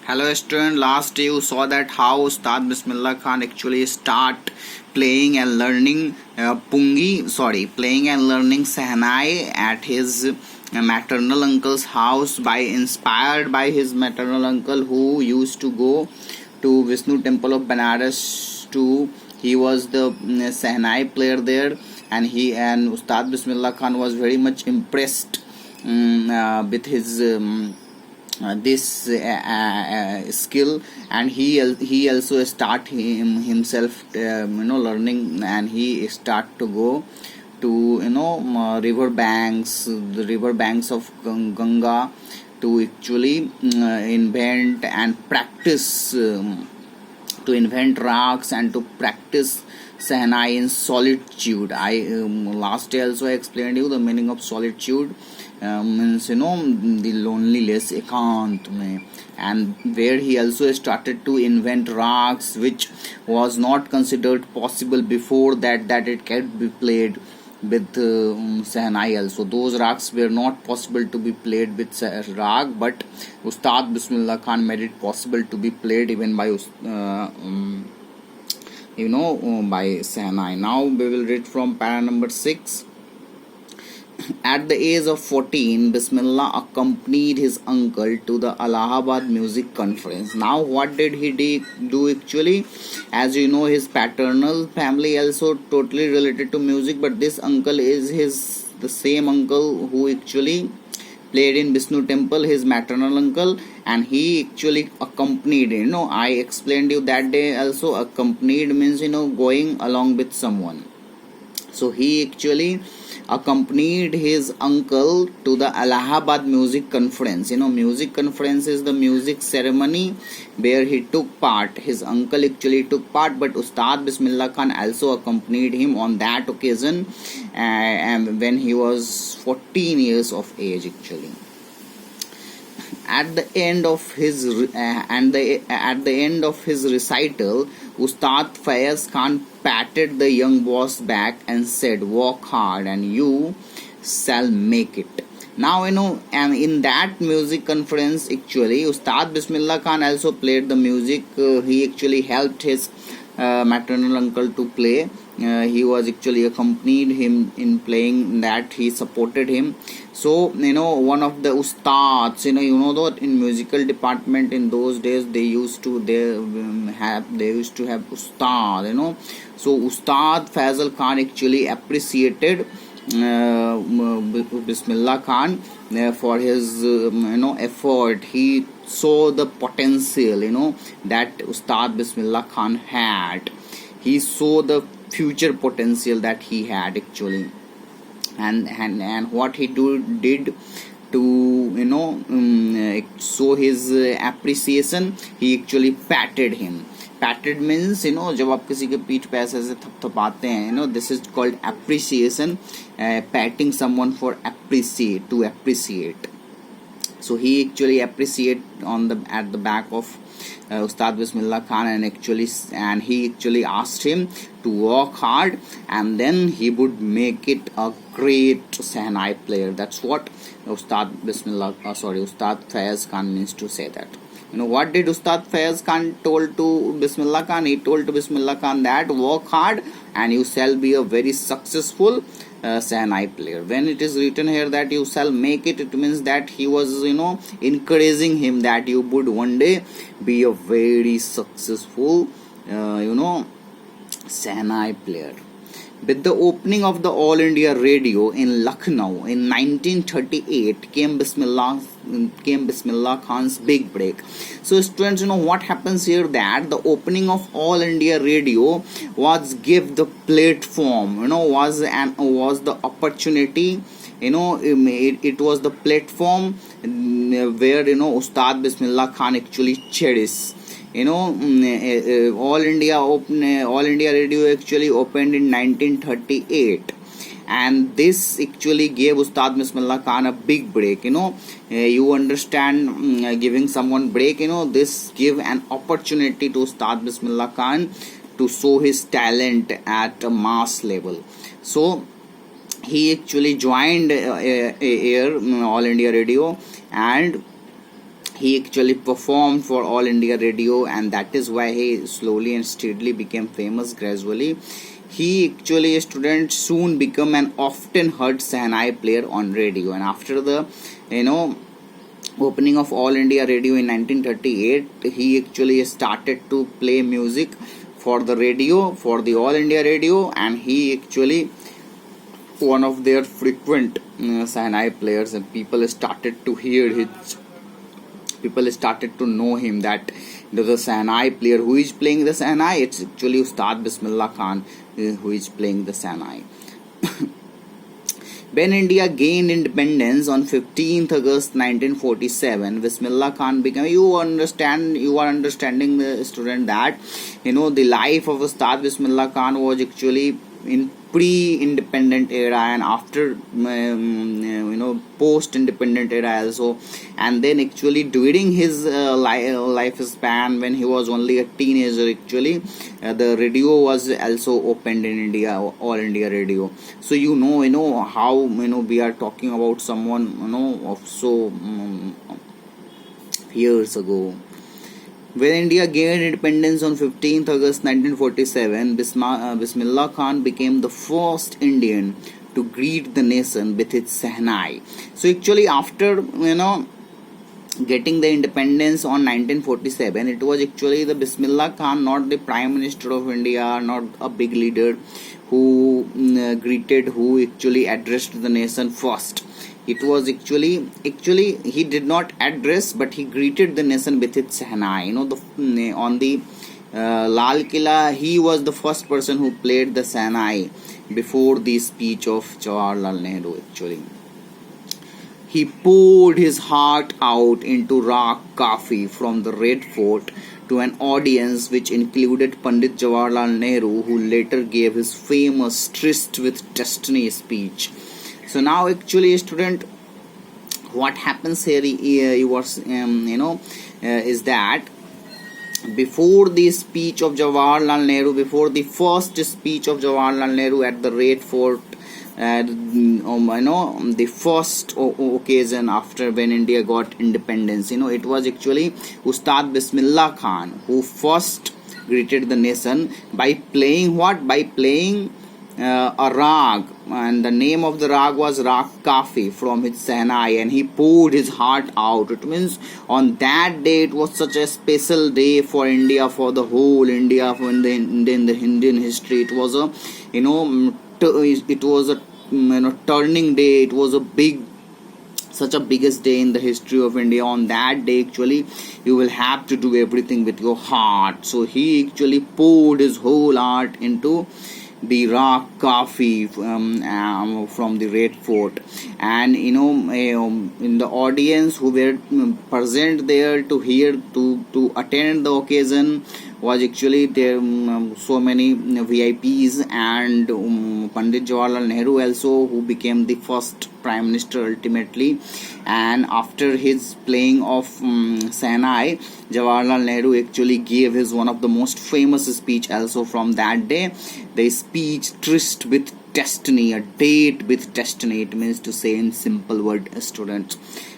Hello student, last you saw that how Ustad Bismillah Khan actually start playing and learning playing and learning Shehnai at his maternal uncle's house inspired by his maternal uncle who used to go to Vishnu temple of Banaras he was the Shehnai player there, and Ustad Bismillah Khan was very much impressed with his this skill, and he also start himself learning, and he start to go to the river banks of Ganga to actually invent and practice to invent rags and to practice Shehnai in solitude. I last day also I explained you the meaning of solitude. Means the loneliness, ekant mein, and where he also started to invent rags which was not considered possible before that it can be played with Shehnai also. Those rags were not possible to be played with rag, but Ustad Bismillah Khan made it possible to be played even by by Shehnai. Now we will read from para number 6. At the age of 14, Bismillah accompanied his uncle to the Allahabad music conference. Now what did he do actually? As you know, his paternal family also totally related to music, but this uncle is the same uncle who actually played in Vishnu temple, his maternal uncle, and he actually accompanied. I explained you that day also, accompanied means going along with someone. So he actually accompanied his uncle to the Allahabad music conference. Music conference is the music ceremony where he took part. His uncle actually took part, but Ustad Bismillah Khan also accompanied him on that occasion, and when he was 14 years of age actually. At the end of his recital, Ustad Faiz Khan patted the young boss back and said, "Work hard and you shall make it." Now and in that music conference actually, Ustad Bismillah Khan also played the music. He actually helped his maternal uncle to play. He was actually accompanied him in playing that. He supported him. So one of the ustads, that in musical department in those days they used to have ustad. So Ustad Faisal Khan actually appreciated Bismillah Khan for his effort. He saw the potential that Ustad Bismillah Khan had. He saw the future potential that he had actually, and what he did to show his appreciation, he actually patted him. Patted means जब आप किसी के पीठ पे ऐसे थपथपाते हैं, this is called appreciation. Patting someone for to appreciate. So he actually appreciate at the back of Ustad Bismillah Khan, and he actually asked him to work hard, and then he would make it a great Shehnai player. That's what Ustad Faiz Khan means to say that. What did Ustad Faiz Khan told to Bismillah Khan? He told to Bismillah Khan that work hard and you shall be a very successful Shehnai player. When it is written here that you shall make it, it means that he was encouraging him that you would one day be a very successful Shehnai player. With the opening of the All India Radio in Lucknow in 1938 came Bismillah Khan's big break. So students, what happens here, that the opening of All India Radio give the platform, was the opportunity. It was the platform where Ustad Bismillah Khan actually cherished. All India Radio actually opened in 1938, and this actually gave Ustad Bismillah Khan a big break. You understand, giving someone break, this give an opportunity to Ustad Bismillah Khan to show his talent at a mass level. So he actually joined All India Radio, and he actually performed for All India Radio, and that is why he slowly and steadily became famous gradually. He actually, a student, soon become an often heard Shehnai player on radio, and after the you know opening of All India Radio in 1938, he actually started to play music for the radio, for the All India Radio, and he actually one of their frequent Shehnai players, and people started to know him that there's a Shehnai player who is playing the Shehnai. It's actually Ustad Bismillah Khan who is playing the Shehnai. When India gained independence on 15th August 1947, Bismillah Khan became. You are understanding the student that the life of Ustad Bismillah Khan was actually in pre-independent era and after post-independent era also, and then actually during his lifespan when he was only a teenager, actually the radio was also opened in India, All India Radio. So how we are talking about someone of so years ago. When India gained independence on 15th August 1947, Bismillah Khan became the first Indian to greet the nation with its Shehnai. So actually after getting the independence on 1947, it was actually the Bismillah Khan, not the Prime Minister of India, not a big leader, who actually addressed the nation first. It was actually he did not address, but he greeted the nation with its Shehnai. On the Lal Killa, he was the first person who played the Shehnai before the speech of Jawaharlal Nehru. Actually, he poured his heart out into Rag Kafi from the Red Fort to an audience which included Pandit Jawaharlal Nehru, who later gave his famous Tryst with Destiny speech. So now actually, student, what happens here is that before the speech of Jawaharlal Nehru, before the first speech of Jawaharlal Nehru at the Red Fort, the first occasion after when India got independence, it was actually Ustad Bismillah Khan who first greeted the nation by playing what? By playing a rag, and the name of the rag was Rag Kafi from his Shehnai, and he poured his heart out. It means on that day it was such a special day for India, for the whole India, in the Indian history. It was a turning day. It was such a biggest day in the history of India. On that day actually you will have to do everything with your heart. So he actually poured his whole heart into the Rag Kafi from the Red Fort, and in the audience who were present there to attend the occasion was actually there so many VIPs and Pandit Jawaharlal Nehru also, who became the first Prime Minister ultimately. And after his playing of Shehnai, Jawaharlal Nehru actually gave his one of the most famous speech also from that day, the speech Tryst with Destiny, a date with destiny. It means to say in simple word, students,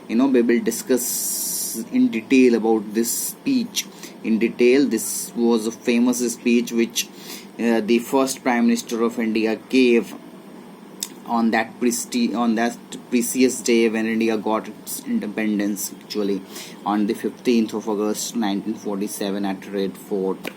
we will discuss in detail about this speech. In detail, this was a famous speech which the first Prime Minister of India gave on that precious day when India got its independence, actually on the 15th of August 1947 at Red Fort.